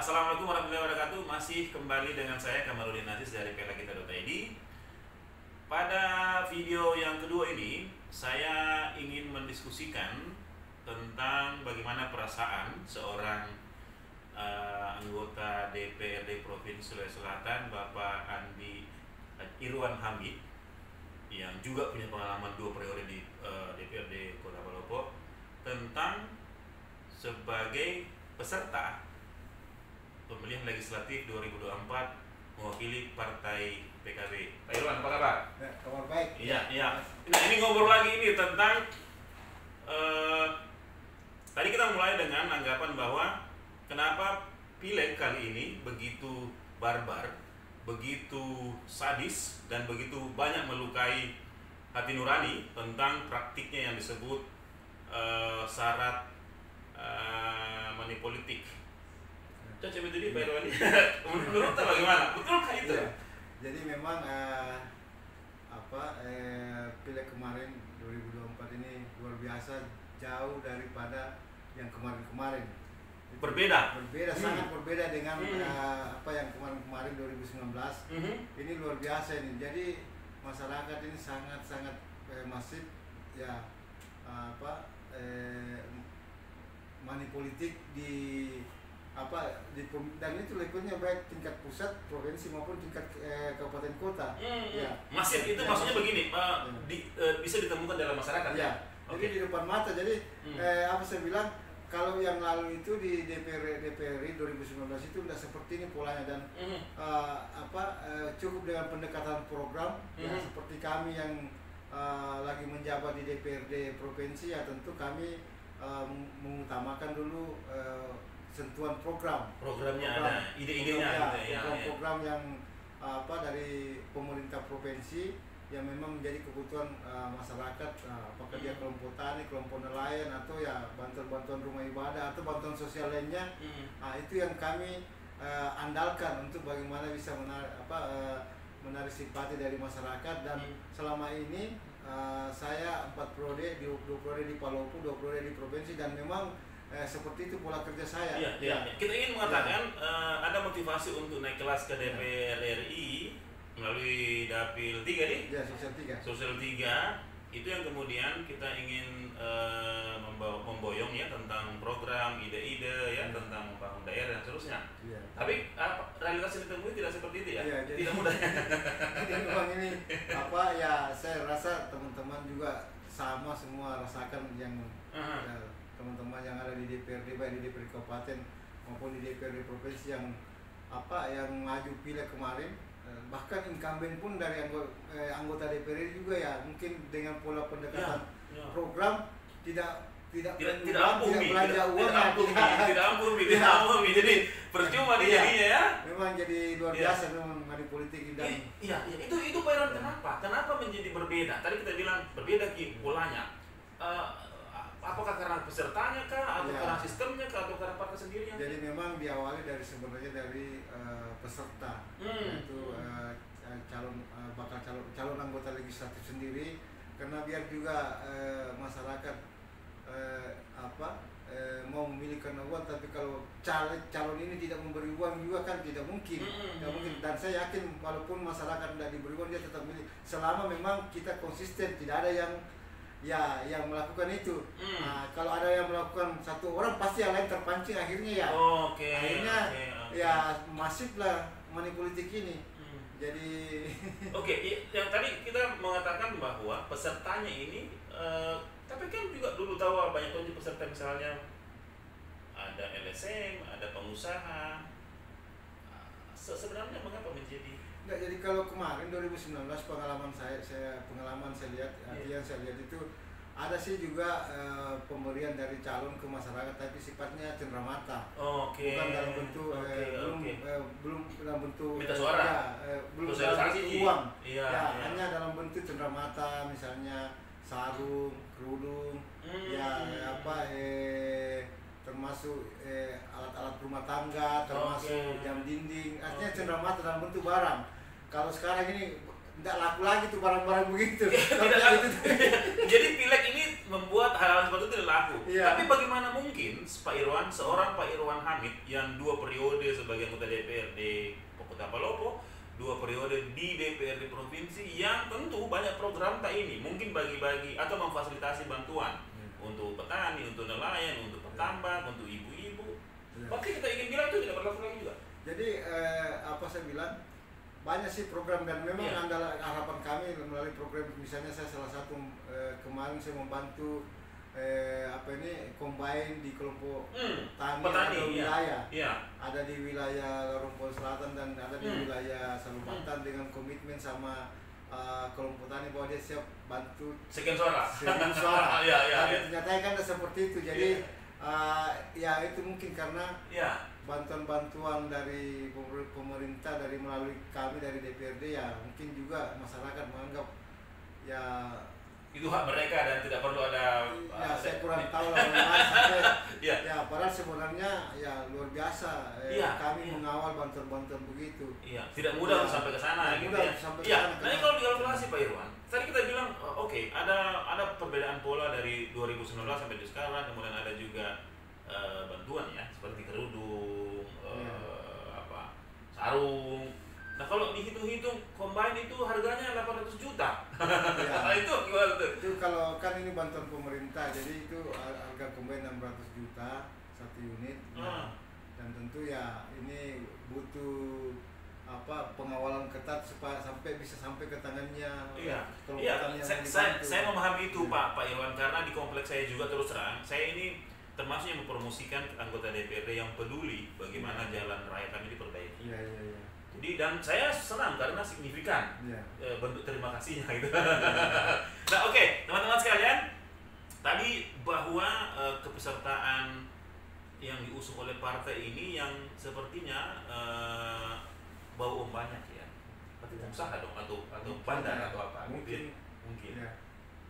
Assalamualaikum warahmatullahi wabarakatuh. Masih kembali dengan saya Kamaludin Aziz dari pelakita.id. Pada video yang kedua ini, saya ingin mendiskusikan tentang bagaimana perasaan seorang anggota DPRD Provinsi Sulawesi Selatan, Bapak Andi Irwan Hamid, yang juga punya pengalaman 2 periode di DPRD Kota Palopo, tentang sebagai peserta pemilihan legislatif 2024 mewakili Partai PKB. Pak Irwan, apa kabar? Ya, kabar baik. Iya. Nah, ini ngobrol lagi ini tentang tadi kita mulai dengan anggapan bahwa kenapa pileg kali ini begitu barbar, begitu sadis, dan begitu banyak melukai hati nurani tentang praktiknya yang disebut syarat money politik. Coba itu di Pak Irwan ini. Menurut bagaimana? Betulkah itu? Ya, jadi memang pileg kemarin 2024 ini luar biasa, jauh daripada yang kemarin-kemarin. Berbeda. Sangat berbeda dengan yang kemarin 2019. Ini luar biasa ini. Jadi masyarakat ini sangat masif ya, money politik dan itu levelnya baik tingkat pusat, provinsi maupun tingkat kabupaten kota. Ya. Masif itu maksudnya begini, bisa ditemukan dalam masyarakat. Ya. Jadi di depan mata. Jadi saya bilang, kalau yang lalu itu di DPRI 2019 itu sudah seperti ini polanya, dan cukup dengan pendekatan program. Ya, seperti kami yang lagi menjabat di DPRD provinsi, ya tentu kami mengutamakan dulu sentuhan programnya ada, ide-idenya, program yang dari pemerintah provinsi yang memang menjadi kebutuhan masyarakat, apakah dia kelompok tani, kelompok nelayan, atau ya bantuan rumah ibadah atau bantuan sosial lainnya. Itu yang kami andalkan untuk bagaimana bisa menarik simpati dari masyarakat. Dan selama ini saya 4 periode, 2 periode di Palopo, 2 periode di provinsi, dan memang seperti itu pola kerja saya. Iya. Kita ingin mengatakan ada motivasi untuk naik kelas ke DPR RI melalui Dapil 3 nih. Ya, Sosial 3 itu yang kemudian kita ingin memboyong ya tentang program, ide-ide ya tentang membangun daerah dan seterusnya. Ya. Tapi realitas yang ditemui tidak seperti itu ya. Jadi, tidak mudah. Jadi memang ini saya rasa teman-teman juga sama semua rasakan yang teman-teman yang ada di DPRD, baik di DPRD Kabupaten maupun di DPRD Provinsi yang maju pileg kemarin, bahkan incumbent pun dari anggota DPRD juga ya, mungkin dengan pola pendekatan program tidak belanja uang, tidak ampuni. Jadi percuma jadinya ya. Memang jadi luar biasa memang money politik. Dan itu Pak Irwan, kenapa menjadi berbeda? Tadi kita bilang berbeda polanya. Apakah karena pesertanya kah, atau karena sistemnya kah, atau karena partai sendirinya? Jadi memang diawali sebenarnya dari peserta, yaitu calon anggota legislatif sendiri, karena biar juga masyarakat mau memilihkan uang, tapi kalau calon ini tidak memberi uang juga kan tidak mungkin. Dan saya yakin walaupun masyarakat tidak diberi uang, dia tetap milih, selama memang kita konsisten, tidak ada yang melakukan itu. Kalau ada yang melakukan satu orang, pasti yang lain terpancing akhirnya ya. Ya masif lah money politik ini. Jadi yang tadi kita mengatakan bahwa pesertanya ini tapi kan juga dulu tahu banyak peserta, misalnya ada LSM, ada pengusaha. Sebenarnya mengapa menjadi? Jadi kalau kemarin 2019 pengalaman saya lihat, yang saya lihat itu ada sih juga pemberian dari calon ke masyarakat, tapi sifatnya cenderamata. Bukan dalam bentuk belum dalam bentuk minta suara, belum dalam bentuk uang. Hanya dalam bentuk cenderamata, misalnya sarung, kerudung, termasuk alat-alat rumah tangga, termasuk jam dinding. Artinya cenderamata dalam bentuk barang. Kalau sekarang ini tidak laku lagi tuh barang-barang begitu. Jadi pileg ini membuat hal-hal seperti itu tidak laku. Iya. Tapi bagaimana mungkin Pak Irwan, seorang Pak Irwan Hamid yang 2 periode sebagai anggota DPRD Kota Palopo, 2 periode di DPRD provinsi, yang tentu banyak program tak ini mungkin bagi-bagi atau memfasilitasi bantuan untuk petani, untuk nelayan, untuk petambak, untuk ibu-ibu. Berarti kita ingin bilang itu tidak berlaku lagi juga. Jadi apa saya bilang, banyak sih program, dan memang adalah harapan kami melalui program. Misalnya saya salah satu kemarin saya membantu combine di kelompok petani wilayah. Ada di wilayah Larumpol Selatan dan ada di wilayah Salubatan dengan komitmen sama kelompok tani bahwa dia siap bantu sekian suara. Ternyata kan seperti itu. Jadi ya itu mungkin karena bantuan-bantuan dari pemerintah, dari melalui kami dari DPRD, ya mungkin juga masyarakat menganggap ya itu hak mereka dan tidak perlu ada. Saya kurang tahu lah ya, padahal sebenarnya ya luar biasa kami mengawal bantuan-bantuan begitu. Tidak mudah untuk sampai ke sana gitu ya. Nah, kalau dikalkulasi Pak Irwan, tadi kita bilang oke, ada perbedaan pola dari 2019 sampai di sekarang, kemudian ada juga bantuan ya seperti kerudung, sarung. Nah, kalau dihitung-hitung combine itu harganya 800 juta. Itu gimana tuh? Itu kalau kan ini bantuan pemerintah, jadi itu harga combine 600 juta satu unit. Dan tentu ya ini butuh pengawalan ketat supaya bisa sampai ke tangannya. Saya memahami itu Pak Irwan, karena di kompleks saya juga terus terang, saya ini termasuk yang mempromosikan anggota DPRD yang peduli bagaimana jalan raya kami diperbaiki. Jadi, dan saya senang karena signifikan bentuk terima kasihnya gitu. Nah, oke, teman-teman sekalian, tadi bahwa kepesertaan yang diusung oleh partai ini yang sepertinya bau banyak ya. Berarti usaha dong atau bandar atau apa? Mungkin.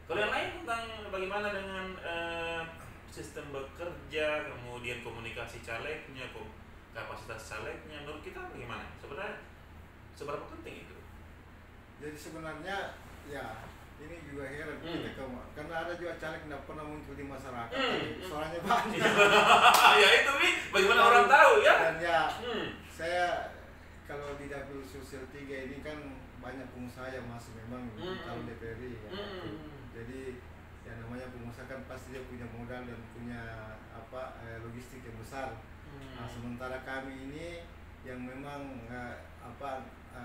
Kalau yang lain tentang bagaimana dengan sistem bekerja, kemudian komunikasi calegnya, kapasitas calegnya, menurut kita bagaimana? Sebenarnya seberapa penting itu? Jadi sebenarnya ya ini juga heran kita karena ada juga caleg tidak pernah muncul di masyarakat, tapi suaranya banyak. Ya itu nih, bagaimana orang tahu ya? Dan ya saya kalau di dapil sosial 3 ini kan banyak pengusaha yang masuk memang kalau DPRD ya. Jadi yang namanya pengusaha kan pasti dia punya modal dan punya logistik yang besar. Nah, sementara kami ini yang memang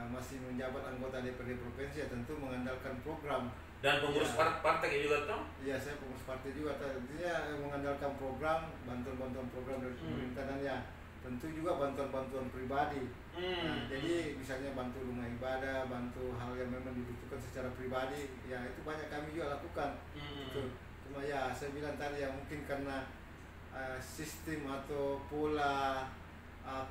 masih menjabat anggota DPRD provinsi, ya tentu mengandalkan program. Dan pengurus partai juga toh? Iya, saya pengurus partai juga. Tentunya mengandalkan program, bantuan-bantuan program dari pemerintah, dan ya tentu juga bantuan-bantuan pribadi. Nah, jadi misalnya bantu rumah ibadah, bantu hal yang memang dibutuhkan secara pribadi, ya itu banyak kami juga lakukan. Cuma ya saya bilang tadi ya mungkin karena sistem atau pola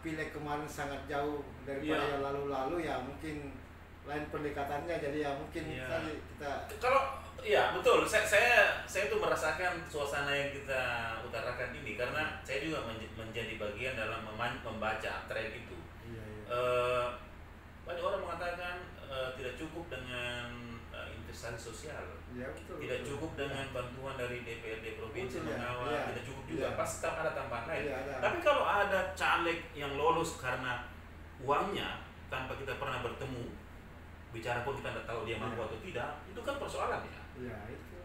pileg kemarin sangat jauh daripada yang lalu-lalu, ya mungkin lain pendekatannya, jadi ya mungkin tadi kita betul. Saya tuh merasakan suasana yang kita utarakan ini karena saya juga menjadi bagian dalam membaca tren itu. Banyak orang mengatakan tidak cukup dengan investasi sosial, tidak cukup dengan bantuan dari DPRD provinsi mengawal, tidak cukup juga, pasti ada tambahan lain. Tapi kalau ada caleg yang lolos karena uangnya tanpa kita pernah bertemu, bicara pun kita tidak tahu dia mampu atau tidak, itu kan persoalan ya. Itu.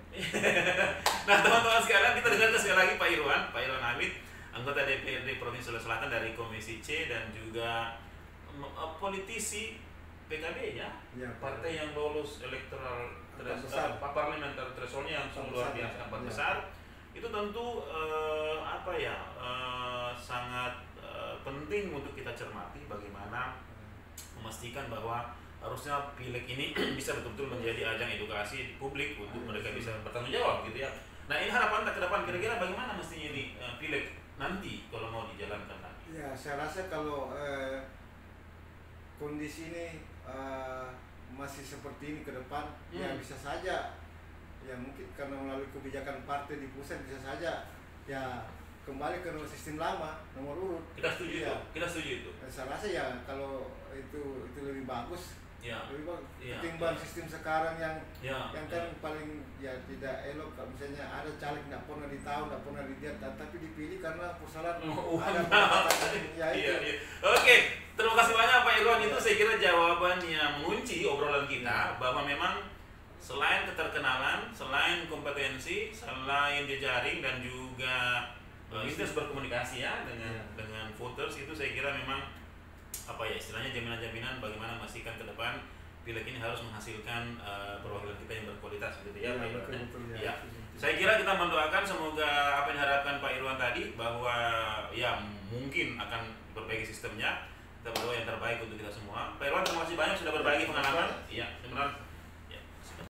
Nah, teman-teman sekalian, kita dengar sekali lagi Pak Irwan Hamid, anggota DPRD Provinsi Sulawesi Selatan dari Komisi C dan juga politisi PKB ya, partai yang lolos electoral parliamentary threshold-nya yang luar biasa, empat besar. Itu tentu sangat penting untuk kita cermati bagaimana memastikan bahwa harusnya pileg ini bisa betul-betul menjadi ajang edukasi publik untuk mereka bisa bertanggung jawab gitu ya. Nah, ini harapan ke depan kira-kira bagaimana mestinya ini pileg nanti kalau mau dijalankan lagi? Ya, saya rasa kalau kondisi ini masih seperti ini ke depan, ya bisa saja ya mungkin karena melalui kebijakan partai di pusat bisa saja ya kembali ke sistem lama nomor urut. Kita setuju itu. Saya rasa ya kalau itu lebih bagus Ya. lebih bagus Ya. ketimbang sistem sekarang yang Ya. kan paling ya tidak elok. Kalau misalnya ada caleg tidak pernah ditahu, tidak pernah dilihat, tapi dipilih karena persoalan ada pendapatan. Ya itu. Iya. Oke, terima kasih banyak Pak Irwan. Itu saya kira jawaban yang mengunci obrolan kita, bahwa memang selain keterkenalan, selain kompetensi, selain jejaring dan juga intens berkomunikasi ya dengan voters, itu saya kira memang apa ya istilahnya jaminan-jaminan bagaimana memastikan ke depan pileg ini harus menghasilkan perwakilan kita yang berkualitas gitu ya, Pak Irwan. Ya. Saya kira kita mendoakan semoga apa yang diharapkan Pak Irwan tadi, bahwa ya mungkin akan perbaiki sistemnya. Kita berdoa yang terbaik untuk kita semua. Pak Irwan, terima kasih banyak sudah berbagi pengalaman. Iya, sebenarnya